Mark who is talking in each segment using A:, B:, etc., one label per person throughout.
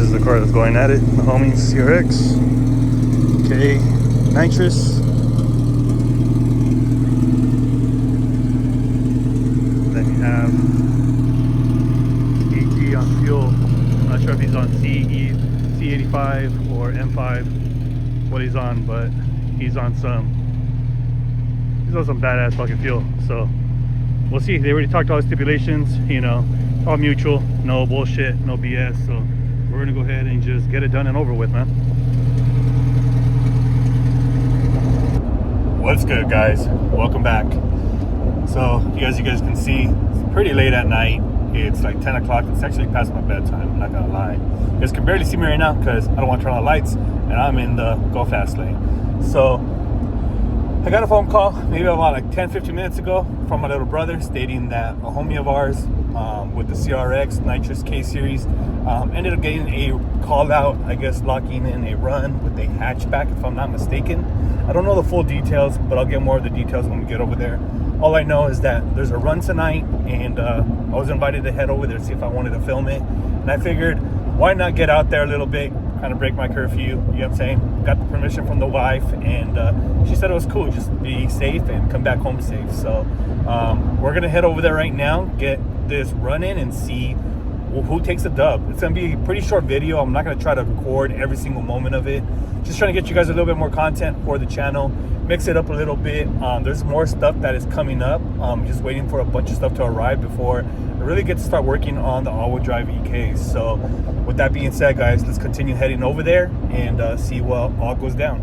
A: This is the car that's going at it. The homies CRX. Okay, nitrous. Then you have EG on fuel. I'm not sure if he's on C85 or M5, what he's on, but he's on some badass fucking fuel. So we'll see. They already talked all the stipulations, you know, all mutual, no bullshit, no BS. So we're gonna go ahead and just get it done and over with, man. What's good, guys? Welcome back. So you guys can see it's pretty late at night. It's like 10 o'clock. It's actually past my bedtime, I'm not gonna lie. You guys can barely see me right now because I don't want to turn on the lights and I'm in the go fast lane. So I got a phone call maybe about like 10-15 minutes ago from my little brother stating that a homie of ours with the CRX Nitrous K series ended up getting a call out, I guess locking in a run with a hatchback, if I'm not mistaken. I don't know the full details, but I'll get more of the details when we get over there. All I know is that there's a run tonight, and I was invited to head over there to see if I wanted to film it. And I figured, why not get out there a little bit, kind of break my curfew, you know what I'm saying? Got the permission from the wife, and she said it was cool, just be safe and come back home safe. So we're gonna head over there right now, get this run in and see who takes the dub. It's gonna be a pretty short video. I'm not gonna try to record every single moment of it. Just trying to get you guys a little bit more content for the channel, mix it up a little bit. There's more stuff that is coming up. Just waiting for a bunch of stuff to arrive before I really get to start working on the all-wheel drive EKs. So with that being said, guys, let's continue heading over there and see what all goes down.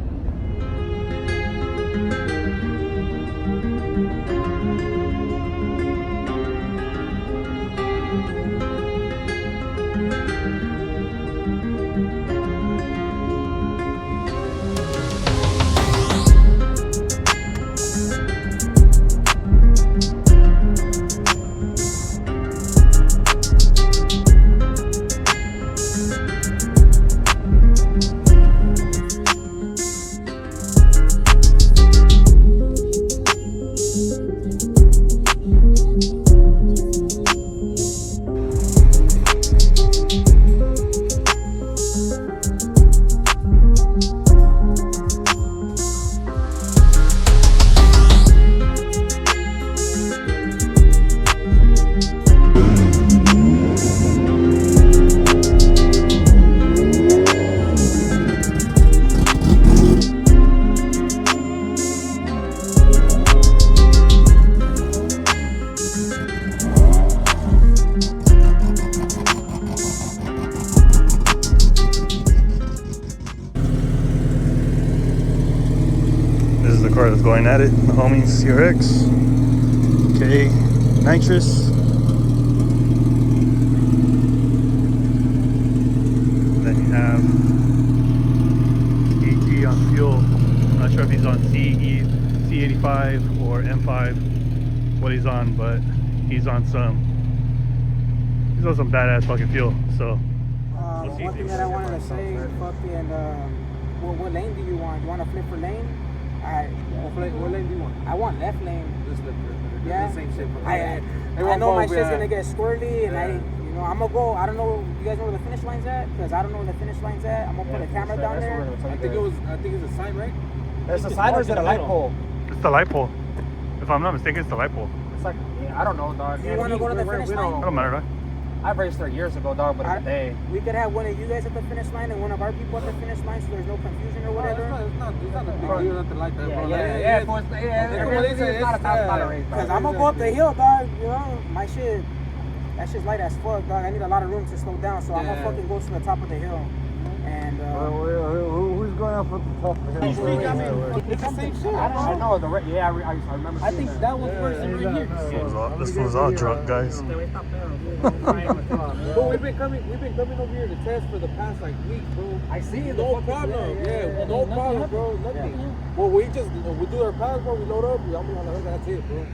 A: This is the car that's going at it. The homies CRX. Okay, nitrous. Then you have EG on fuel. I'm not sure if he's on C85 or M5, what he's on, but he's on some badass fucking fuel. So we'll see.
B: One thing that I wanted to say, fucking, what lane do you want? Do you want to flip for lane?
C: What lane do you want?
B: I want left lane.
C: Just left.
B: Yeah.
C: The same shit.
B: I know my shit's gonna get squirrely, and I'm gonna go. I don't know. You guys know where the finish line's at? Because I don't know where the finish line's at. I'm gonna put a camera down there.
C: I think it's a sign, right?
D: There's a sign or is it a light pole?
A: It's the light pole. If I'm not mistaken, it's the light pole.
D: It's like, I don't know, dog.
B: You want to go to the finish line?
A: I don't matter, right?
D: I've raced there years ago, dog, but today.
B: We could have one of you guys at the finish line and one of our people at the finish line, so there's no confusion or whatever.
C: It's not a big deal, nothing like that, bro.
D: Yeah, it's not a $1,000 race, dog.
B: Because I'm going to go up the hill, dog, you know, that shit's light as fuck, dog. I need a lot of room to slow down, so I'm going to fucking go to the top of the hill. And,
C: who's going up at the top of the hill? It's the same shit.
D: I know, I remember.
C: I think that was worse than right here.
A: This was all drunk, guys.
C: Bro, we've been coming over here to test for the past like week, bro.
D: I see it.
C: No problem. Yeah, no problem, bro. Nothing. Well, we do our pass, bro. We load up. We only on the hook. That's it, bro.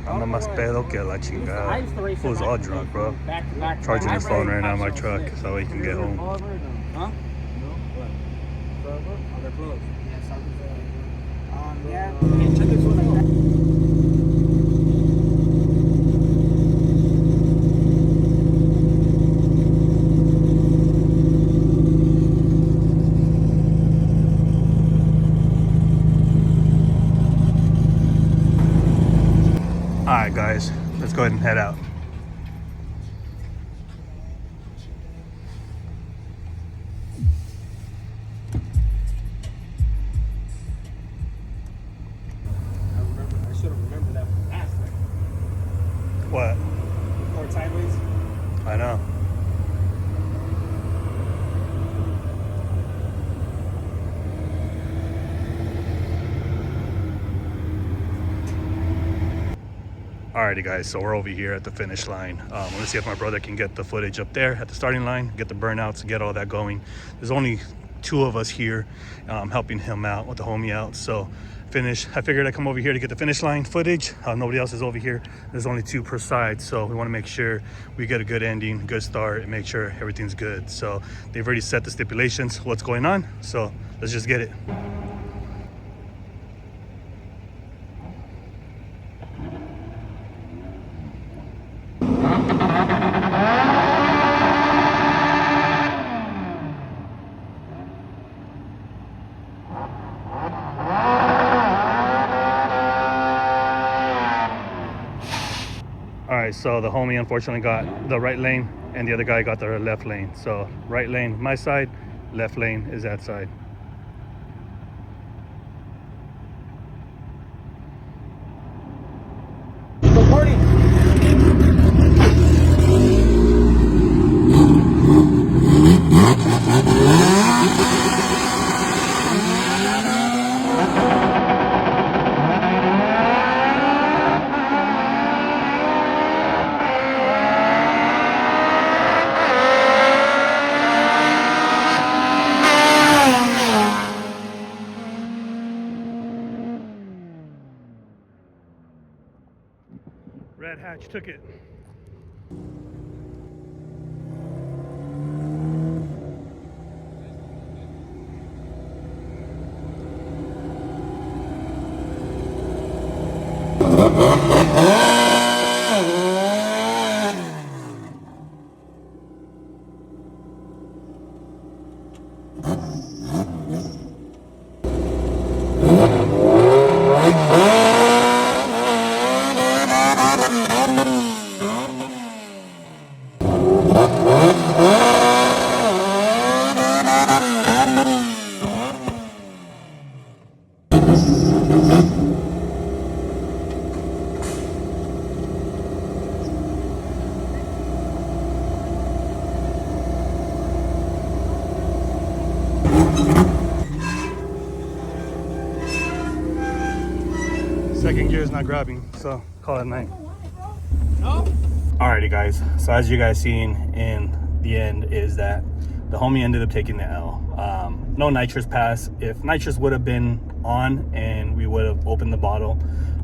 A: Ando más pedo que la chingada. Who's all drunk, bro? Charging his phone right now in my truck so he can get home.
C: Huh? They're closed.
B: yeah.
C: Check this one out.
A: head out.
C: I should have remembered that from last time.
A: What?
C: Or sideways.
A: I know. Alrighty guys, so we're over here at the finish line. Let's see if my brother can get the footage up there at the starting line, get the burnouts, get all that going. There's only 2 of us here helping him out with the homie out. So I figured I'd come over here to get the finish line footage. Nobody else is over here. There's only 2 per side, so we want to make sure we get a good ending, good start, and make sure everything's good. So they've already set the stipulations, what's going on, so let's just get it. All right, so the homie unfortunately got the right lane and the other guy got the left lane. So right lane my side, left lane is that side.
C: Good morning.
A: Red Hatch took it. Second gear is not grabbing, so call it night.
C: No?
A: Alrighty guys, so as you guys seen in the end is that the homie ended up taking the L. No nitrous pass. If nitrous would have been on and we would have opened the bottle,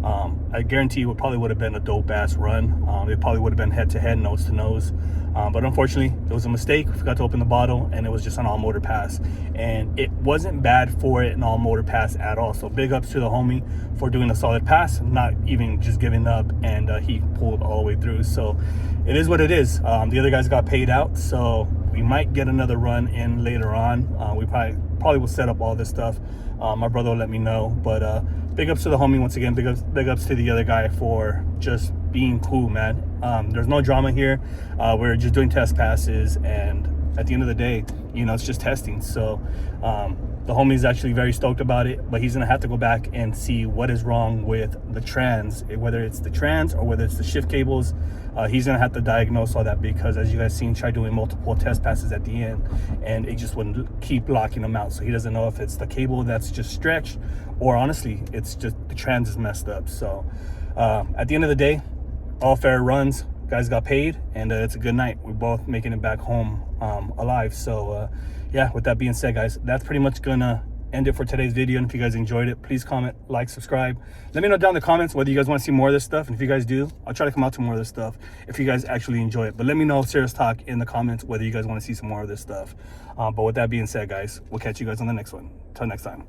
A: I guarantee you it probably would have been a dope ass run. It probably would have been head to head, nose to nose. But unfortunately, it was a mistake. We forgot to open the bottle and it was just an all motor pass. And it wasn't bad for it, an all motor pass at all. So big ups to the homie for doing a solid pass, not even just giving up, and he pulled all the way through. So it is what it is. The other guys got paid out, so we might get another run in later on. We probably will set up all this stuff. My brother will let me know, but big ups to the homie once again. Big ups to the other guy for just being cool, man. There's no drama here. We're just doing test passes, and at the end of the day, you know, it's just testing. So the homie's actually very stoked about it, but he's gonna have to go back and see what is wrong with the trans, whether it's the trans or whether it's the shift cables. He's gonna have to diagnose all that, because as you guys seen, tried doing multiple test passes at the end and it just wouldn't keep locking them out. So he doesn't know if it's the cable that's just stretched, or honestly it's just the trans is messed up. So at the end of the day, all fair runs, guys got paid, and it's a good night. We're both making it back home alive. So yeah, with that being said, guys, that's pretty much gonna end it for today's video. And if you guys enjoyed it, please comment, like, subscribe. Let me know down in the comments whether you guys want to see more of this stuff, and if you guys do, I'll try to come out to more of this stuff if you guys actually enjoy it. But let me know, serious talk, in the comments whether you guys want to see some more of this stuff. But with that being said, guys, we'll catch you guys on the next one. Till next time.